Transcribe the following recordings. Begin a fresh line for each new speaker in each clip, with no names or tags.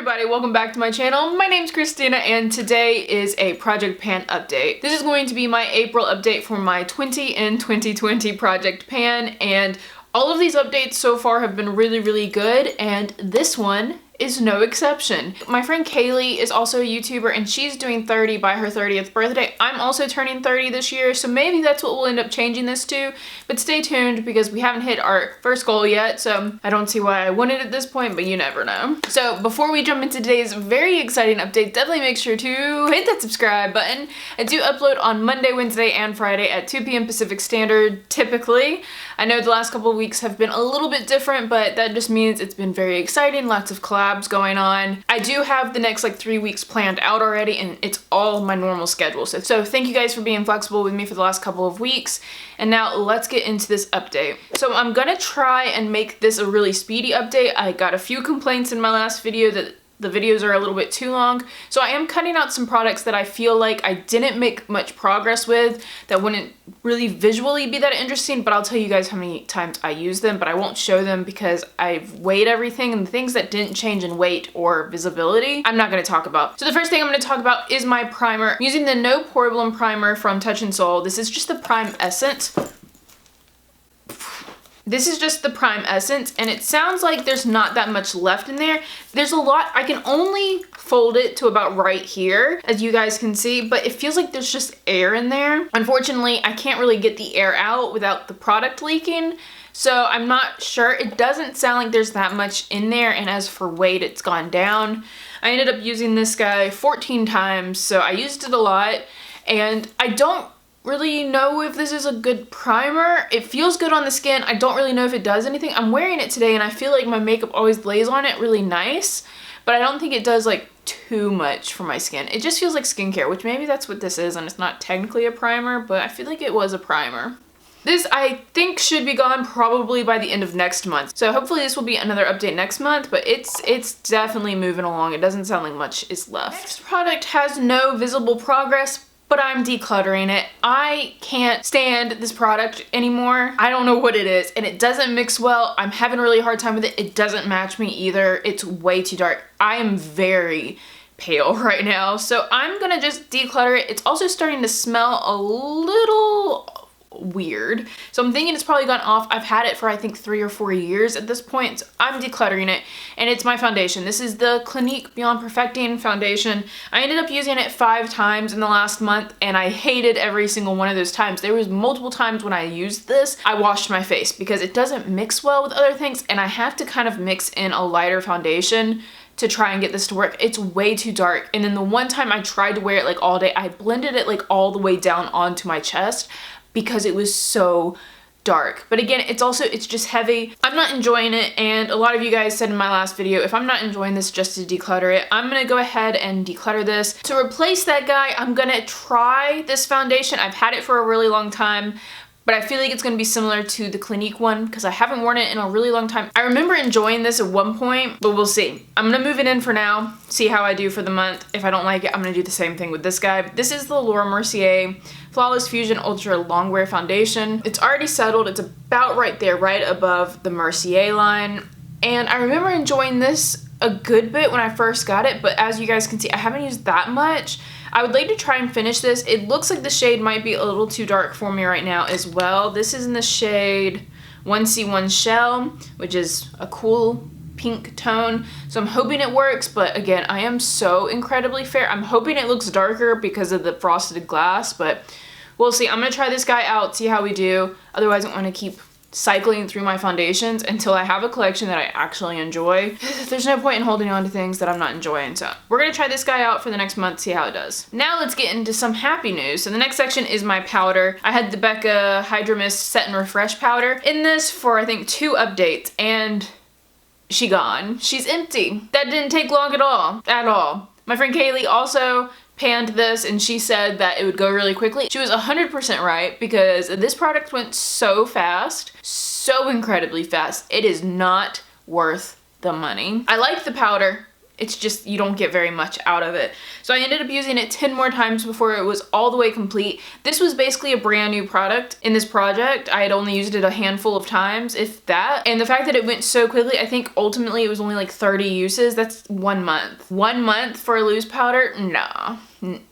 everybody, welcome back to my channel. My name's Christina and today is a Project Pan update. This is going to be my April update for my 20 in 2020 Project Pan, and all of these updates so far have been really good, and this one is no exception. My friend Kaylee is also a YouTuber and she's doing 30 by her 30th birthday. I'm also turning 30 this year, so maybe that's what we'll end up changing this to, but stay tuned because we haven't hit our first goal yet, so I don't see why I wouldn't at this point, but you never know. So before we jump into today's very exciting update, definitely make sure to hit that subscribe button. I do upload on Monday, Wednesday, and Friday at 2 p.m. Pacific Standard, typically. I know the last couple of weeks have been a little bit different, but that just means it's been very exciting, lots of collabs going on. I do have the next like 3 weeks planned out already, and it's all my normal schedule. So thank you guys for being flexible with me for the last couple of weeks. And now let's get into this update. So I'm gonna try and make this a really speedy update. I got a few complaints in my last video that the videos are a little bit too long. So I am cutting out some products that I feel like I didn't make much progress with, that wouldn't really visually be that interesting, but I'll tell you guys how many times I use them, but I won't show them because I've weighed everything, and the things that didn't change in weight or visibility, I'm not gonna talk about. So the first thing I'm gonna talk about is my primer. I'm using the No Problem Primer from Touch in Sol. This is just the Prime Essence. This is just the Prime Essence, and it sounds like there's not that much left in there. There's a lot. I can only fold it to about right here, as you guys can see, but it feels like there's just air in there. Unfortunately, I can't really get the air out without the product leaking, so I'm not sure. It doesn't sound like there's that much in there, and as for weight, it's gone down. I ended up using this guy 14 times, so I used it a lot, and I don't really know if this is a good primer. It feels good on the skin. I don't really know if it does anything. I'm wearing it today and I feel like my makeup always lays on it really nice, but I don't think it does like too much for my skin. It just feels like skincare, which maybe that's what this is, and it's not technically a primer, but I feel like it was a primer. This I think should be gone probably by the end of next month. So hopefully this will be another update next month, but it's definitely moving along. It doesn't sound like much is left. Next product has no visible progress, but I'm decluttering it. I can't stand this product anymore. I don't know what it is, and it doesn't mix well. I'm having a really hard time with it. It doesn't match me either. It's way too dark. I am very pale right now, so I'm gonna just declutter it. It's also starting to smell a little weird, so I'm thinking it's probably gone off. I've had it for I think 3 or 4 years at this point, so I'm decluttering it. And it's my foundation. This is the Clinique Beyond Perfecting foundation. I ended up using it 5 times in the last month, and I hated every single one of those times. There was multiple times when I used this, I washed my face because it doesn't mix well with other things, and I have to kind of mix in a lighter foundation to try and get this to work. It's way too dark. And then the one time I tried to wear it like all day, I blended it like all the way down onto my chest because it was so dark. But again, it's just heavy. I'm not enjoying it, and a lot of you guys said in my last video, if I'm not enjoying this just to declutter it, I'm gonna go ahead and declutter this. To replace that guy, I'm gonna try this foundation. I've had it for a really long time, but I feel like it's gonna be similar to the Clinique one because I haven't worn it in a really long time. I remember enjoying this at one point, but we'll see. I'm gonna move it in for now, see how I do for the month. If I don't like it, I'm gonna do the same thing with this guy. This is the Laura Mercier Flawless Fusion Ultra Longwear Foundation. It's already settled. It's about right there, right above the Mercier line. And I remember enjoying this a good bit when I first got it, but as you guys can see, I haven't used that much. I would like to try and finish this. It looks like the shade might be a little too dark for me right now as well. This is in the shade 1C1 Shell, which is a cool pink tone. So I'm hoping it works, but again, I am so incredibly fair. I'm hoping it looks darker because of the frosted glass, but we'll see. I'm gonna try this guy out, see how we do. Otherwise, I'm gonna keep cycling through my foundations until I have a collection that I actually enjoy. There's no point in holding on to things that I'm not enjoying, so we're gonna try this guy out for the next month, see how it does. Now let's get into some happy news. So the next section is my powder. I had the Becca Hydro Mist Set and Refresh powder in this for I think 2 updates, and she gone. She's empty. That didn't take long at all. My friend Kaylee also panned this, and she said that it would go really quickly. She was 100% right because this product went so fast, so incredibly fast. It is not worth the money. I like the powder. it's just, you don't get very much out of it. So I ended up using it 10 more times before it was all the way complete. This was basically a brand new product in this project. I had only used it a handful of times, if that. And the fact that it went so quickly, I think ultimately it was only like 30 uses. That's 1 month. 1 month for a loose powder? Nah.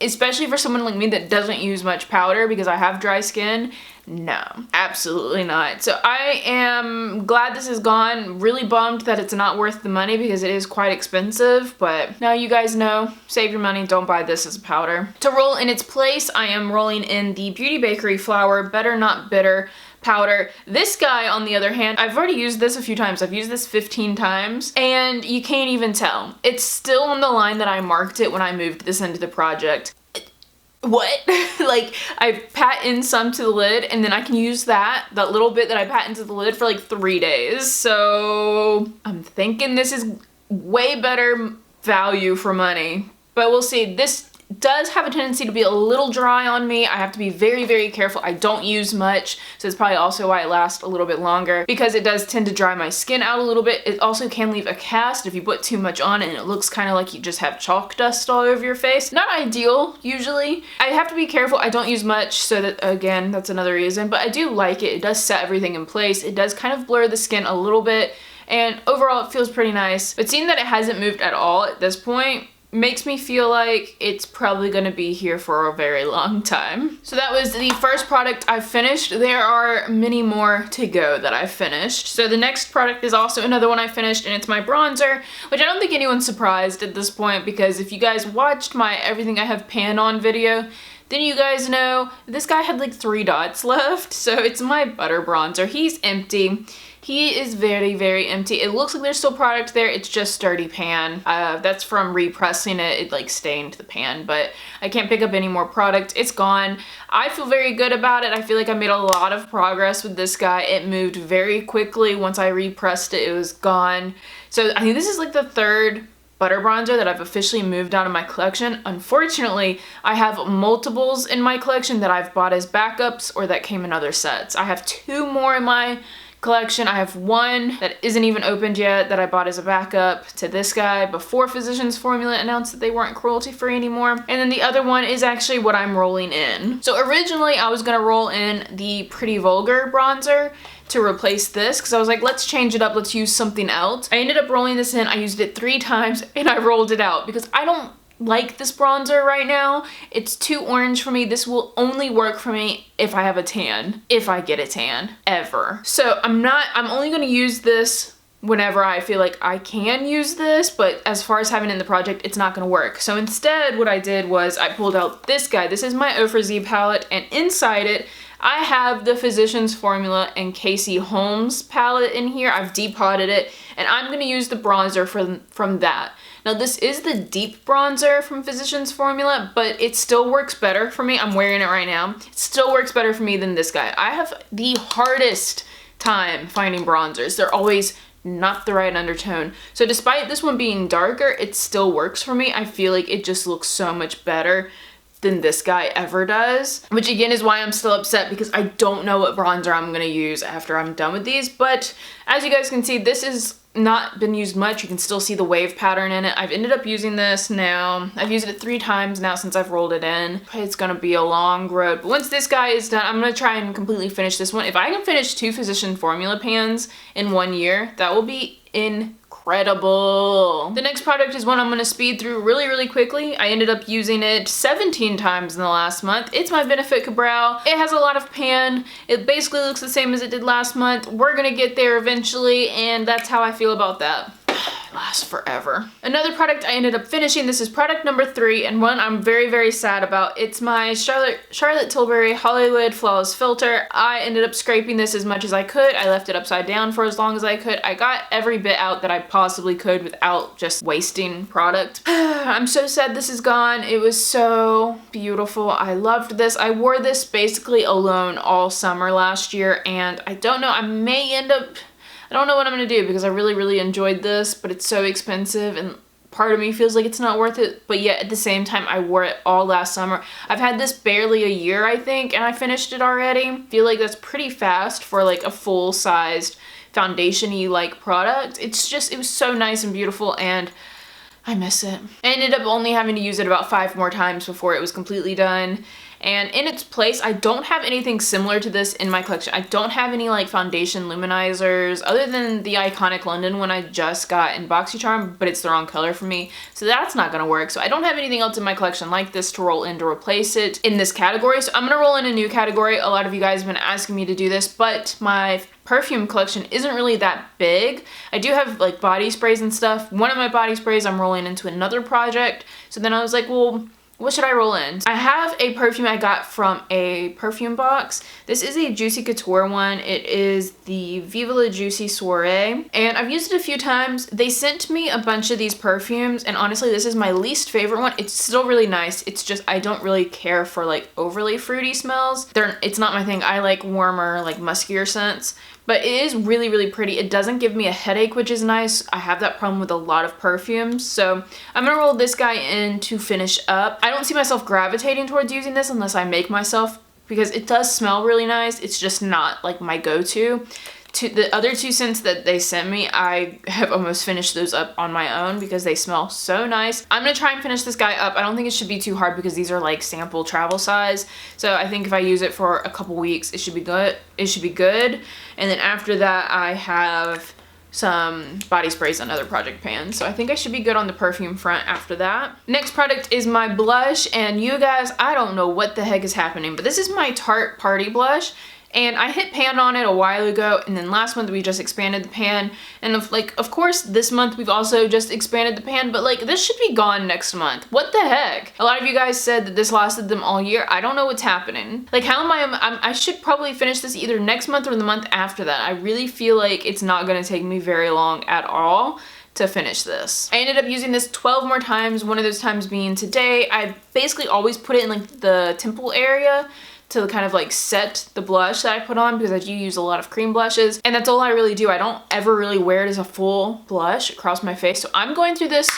Especially for someone like me that doesn't use much powder because I have dry skin. No, absolutely not. So I am glad this is gone. Really bummed that it's not worth the money because it is quite expensive, but now you guys know, save your money, don't buy this as a powder. To roll in its place, I am rolling in the Beauty Bakery Flower Better Not Bitter powder. This guy, on the other hand, I've already used this a few times. I've used this 15 times and you can't even tell. It's still on the line that I marked it when I moved this into the project. What? Like, I pat in some to the lid and then I can use that little bit that I pat into the lid for like 3 days. So I'm thinking this is way better value for money, but we'll see. This does have a tendency to be a little dry on me. I have to be very, very careful. I don't use much, so it's probably also why it lasts a little bit longer, because it does tend to dry my skin out a little bit. It also can leave a cast if you put too much on it and it looks kind of like you just have chalk dust all over your face. Not ideal, usually. I have to be careful. I don't use much, so that, again, that's another reason, but I do like it. It does set everything in place. It does kind of blur the skin a little bit, and overall it feels pretty nice. But seeing that it hasn't moved at all at this point makes me feel like it's probably gonna be here for a very long time. So that was the first product I finished. There are many more to go that I finished. So the next product is also another one I finished, and it's my bronzer, which I don't think anyone's surprised at this point, because if you guys watched my Everything I Have Pan On video, then you guys know this guy had like 3 dots left. So it's my butter bronzer. He's empty. He is very, very empty. It looks like there's still product there. It's just sturdy pan. That's from repressing it. It like stained the pan, but I can't pick up any more product. It's gone. I feel very good about it. I feel like I made a lot of progress with this guy. It moved very quickly. Once I repressed it, it was gone. So I think this is like the 3rd butter bronzer that I've officially moved out of my collection. Unfortunately, I have multiples in my collection that I've bought as backups or that came in other sets. I have 2 more in my collection. I have 1 that isn't even opened yet that I bought as a backup to this guy before Physicians Formula announced that they weren't cruelty free anymore. And then the other one is actually what I'm rolling in. So originally I was gonna roll in the Pretty Vulgar bronzer to replace this because I was like, let's change it up, let's use something else. I ended up rolling this in. I used it 3 times and I rolled it out because I don't like this bronzer right now. It's too orange for me. This will only work for me if I have a tan, if I get a tan, ever. So I'm only gonna use this whenever I feel like I can use this, but as far as having it in the project, it's not gonna work. So instead what I did was I pulled out this guy. This is my O for Z palette, and inside it I have the Physicians Formula and Casey Holmes palette in here. I've depotted it, and I'm gonna use the bronzer from that. Now this is the deep bronzer from Physicians Formula, but it still works better for me. I'm wearing it right now. It still works better for me than this guy. I have the hardest time finding bronzers. They're always not the right undertone. So despite this one being darker, it still works for me. I feel like it just looks so much better than this guy ever does, which again is why I'm still upset, because I don't know what bronzer I'm gonna use after I'm done with these. But as you guys can see, this is not been used much. You can still see the wave pattern in it. I've ended up using this now. I've used it 3 times now since I've rolled it in. It's gonna be a long road, but once this guy is done, I'm gonna try and completely finish this one. If I can finish 2 Physician Formula pans in 1 year, that will be incredible. The next product is one I'm gonna speed through really, really quickly. I ended up using it 17 times in the last month. It's my Benefit Kabrow. It has a lot of pan. It basically looks the same as it did last month. We're gonna get there eventually, and that's how I feel about that. Lasts forever. Another product I ended up finishing, this is product number 3, and one I'm very, very sad about. It's my Charlotte Tilbury Hollywood Flawless Filter. I ended up scraping this as much as I could. I left it upside down for as long as I could. I got every bit out that I possibly could without just wasting product. I'm so sad this is gone. It was so beautiful. I loved this. I wore this basically alone all summer last year, and I don't know, I may end up, I don't know what I'm gonna do because I really, really enjoyed this, but it's so expensive and part of me feels like it's not worth it, but yet at the same time I wore it all last summer. I've had this barely a year, I think, and I finished it already. Feel like that's pretty fast for like a full-sized foundation-y like product. It's just, it was so nice and beautiful, and I miss it. I ended up only having to use it about 5 more times before it was completely done. And in its place, I don't have anything similar to this in my collection. I don't have any like foundation luminizers other than the iconic London one I just got in BoxyCharm, but it's the wrong color for me. So that's not gonna work. So I don't have anything else in my collection like this to roll in to replace it in this category. So I'm gonna roll in a new category. A lot of you guys have been asking me to do this, but my perfume collection isn't really that big. I do have like body sprays and stuff. One of my body sprays I'm rolling into another project. So then I was like, well, what should I roll in? I have a perfume I got from a perfume box. This is a Juicy Couture one. It is the Viva La Juicy Soiree, and I've used it a few times. They sent me a bunch of these perfumes, and honestly, this is my least favorite one. It's still really nice. It's just I don't really care for like overly fruity smells. It's not my thing. I like warmer, like muskier scents. But it is really, really pretty. It doesn't give me a headache, which is nice. I have that problem with a lot of perfumes. So I'm gonna roll this guy in to finish up. I don't see myself gravitating towards using this unless I make myself, because it does smell really nice. It's just not like my go-to. The other 2 scents that they sent me, I have almost finished those up on my own because they smell so nice. I'm gonna try and finish this guy up. I don't think it should be too hard because these are like sample travel size. So I think if I use it for a couple weeks, it should be good. It should be good. And then after that, I have some body sprays and other project pans. So I think I should be good on the perfume front after that. Next product is my blush, and you guys, I don't know what the heck is happening, but this is my Tarte Party Blush. And I hit pan on it a while ago, and then last month we just expanded the pan. And of course, this month we've also just expanded the pan, but like this should be gone next month. What the heck? A lot of you guys said that this lasted them all year. I don't know what's happening. Like how am I should probably finish this either next month or the month after that. I really feel like it's not gonna take me very long at all to finish this. I ended up using this 12 more times, one of those times being today. I basically always put it in like the temple area to kind of like set the blush that I put on, because I do use a lot of cream blushes, and that's all I really do. I don't ever really wear it as a full blush across my face. So I'm going through this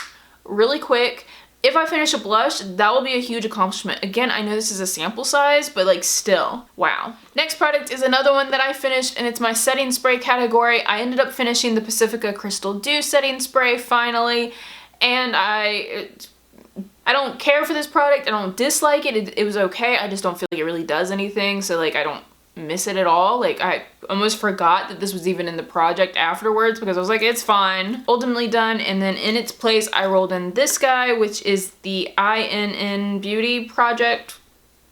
really quick. If I finish a blush, that will be a huge accomplishment. Again, I know this is a sample size, but like still, wow. Next product is another one that I finished, and it's my setting spray category. I ended up finishing the Pacifica Crystal Dew setting spray finally, and I don't care for this product. I don't dislike it. It was okay. I just don't feel like it really does anything. So like I don't miss it at all. Like I almost forgot that this was even in the project afterwards because I was like, it's fine. Ultimately done. And then in its place, I rolled in this guy, which is the INN Beauty Project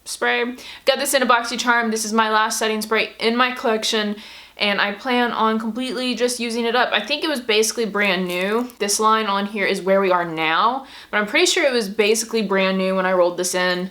spray. Got this in a BoxyCharm. This is my last setting spray in my collection, and I plan on completely just using it up. I think it was basically brand new. This line on here is where we are now, but I'm pretty sure it was basically brand new when I rolled this in.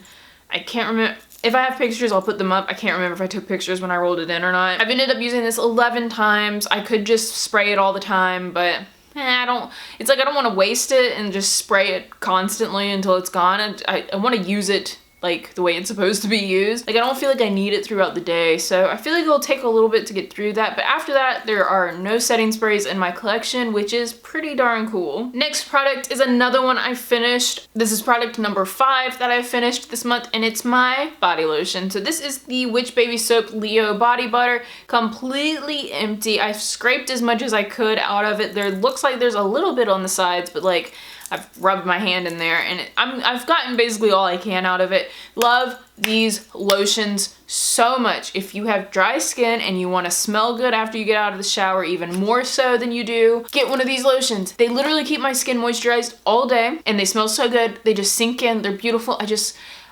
I can't remember. If I have pictures, I'll put them up. I can't remember if I took pictures when I rolled it in or not. I've ended up using this 11 times. I could just spray it all the time, but it's like I don't want to waste it and just spray it constantly until it's gone. And I want to use it like the way it's supposed to be used. Like I don't feel like I need it throughout the day, so I feel like it'll take a little bit to get through that, but after that there are no setting sprays in my collection, which is pretty darn cool. Next product is another one I finished. This is product number 5 that I finished this month, and it's my body lotion. So this is the Witch Baby Soap Leo Body Butter, completely empty. I've scraped as much as I could out of it. There looks like there's a little bit on the sides, but like I've rubbed my hand in there, and I've gotten basically all I can out of it. Love these lotions so much. If you have dry skin and you want to smell good after you get out of the shower, even more so than you do, get one of these lotions. They literally keep my skin moisturized all day, and they smell so good. They just sink in. They're beautiful.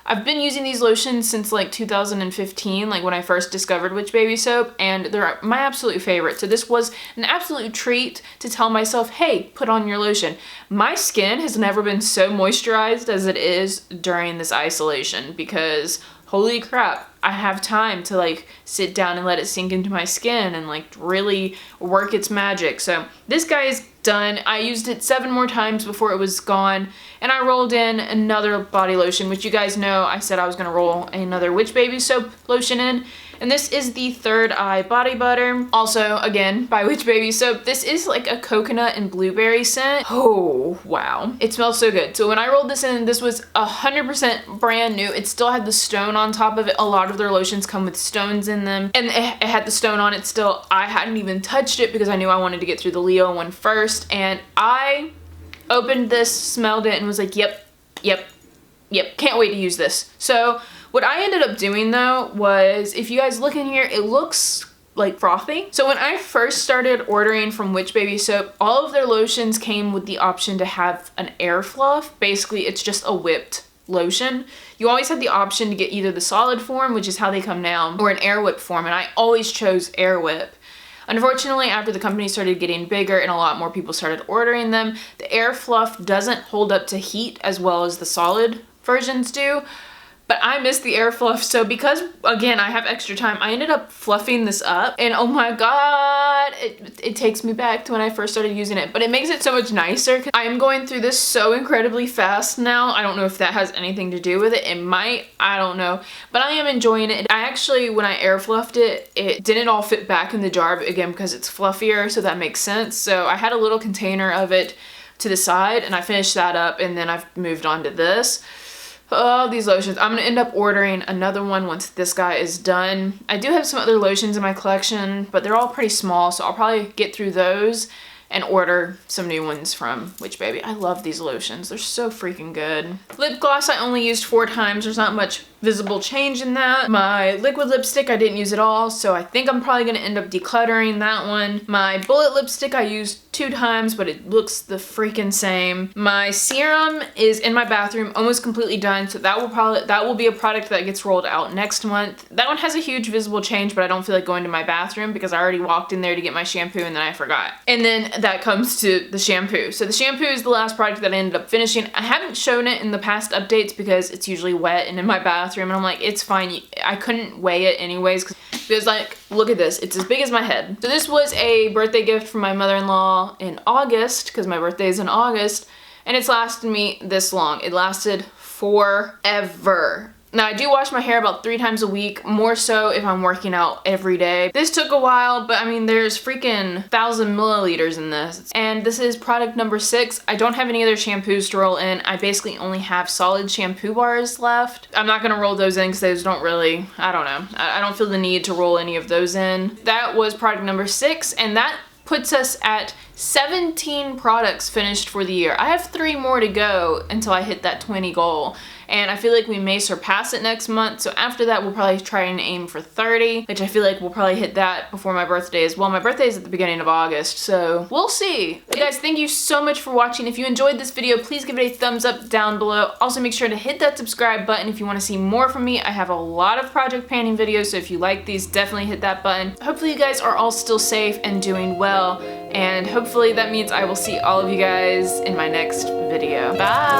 I've been using these lotions since like 2015, like when I first discovered Witch Baby Soap, and they're my absolute favorite. So this was an absolute treat to tell myself, hey, put on your lotion. My skin has never been so moisturized as it is during this isolation, because holy crap, I have time to like sit down and let it sink into my skin and like really work its magic. So this guy is done. I used it 7 more times before it was gone, and I rolled in another body lotion, which you guys know I said I was gonna roll another Witch Baby Soap lotion in, and this is the Third Eye Body Butter, also again by Witch Baby Soap. This is like a coconut and blueberry scent. Oh wow, it smells so good. So when I rolled this in, this was 100% brand new. It still had the stone on top of it. A lot of their lotions come with stones in them, and it had the stone on it still. I hadn't even touched it because I knew I wanted to get through the Leo one first, and I Opened this, smelled it, and was like, yep, can't wait to use this. So what I ended up doing though was, if you guys look in here, it looks like frothy. So when I first started ordering from Witch Baby Soap, all of their lotions came with the option to have an air fluff. Basically, it's just a whipped lotion. You always had the option to get either the solid form, which is how they come now, or an air whip form, and I always chose air whip. Unfortunately, after the company started getting bigger and a lot more people started ordering them, the air fluff doesn't hold up to heat as well as the solid versions do. But I miss the air fluff, so because, again, I have extra time, I ended up fluffing this up, and oh my god, it takes me back to when I first started using it, but it makes it so much nicer, because I am going through this so incredibly fast now. I don't know if that has anything to do with it. It might, I don't know, but I am enjoying it. I actually, when I air fluffed it, it didn't all fit back in the jar, but again, because it's fluffier, so that makes sense. So I had a little container of it to the side, and I finished that up, and then I've moved on to this. Oh, these lotions. I'm gonna end up ordering another one once this guy is done. I do have some other lotions in my collection, but they're all pretty small, so I'll probably get through those and order some new ones from Witch Baby. I love these lotions. They're so freaking good. Lip gloss I only used 4 times. There's not much visible change in that. My liquid lipstick I didn't use at all, so I think I'm probably gonna end up decluttering that one. My bullet lipstick I used 2 times, but it looks the freaking same. My serum is in my bathroom, almost completely done, so that will be a product that gets rolled out next month. That one has a huge visible change, but I don't feel like going to my bathroom because I already walked in there to get my shampoo and then I forgot. And then that comes to the shampoo. So the shampoo is the last product that I ended up finishing. I haven't shown it in the past updates because it's usually wet and in my bathroom, and I'm like, it's fine. I couldn't weigh it anyways because, like, look at this. It's as big as my head. So this was a birthday gift from my mother-in-law in August, because my birthday is in August, and it's lasted me this long. It lasted forever. Now, I do wash my hair about 3 times a week, more so if I'm working out every day. This took a while, but I mean, there's freaking 1,000 milliliters in this. And this is product number 6. I don't have any other shampoos to roll in. I basically only have solid shampoo bars left. I'm not gonna roll those in because those don't really, I don't know. I don't feel the need to roll any of those in. That was product number 6, and that puts us at 17 products finished for the year. I have 3 more to go until I hit that 20 goal. And I feel like we may surpass it next month. So after that, we'll probably try and aim for 30, which I feel like we'll probably hit that before my birthday as well. My birthday is at the beginning of August, so we'll see. But guys, thank you so much for watching. If you enjoyed this video, please give it a thumbs up down below. Also, make sure to hit that subscribe button if you want to see more from me. I have a lot of project panning videos, so if you like these, definitely hit that button. Hopefully you guys are all still safe and doing well, and hopefully that means I will see all of you guys in my next video. Bye!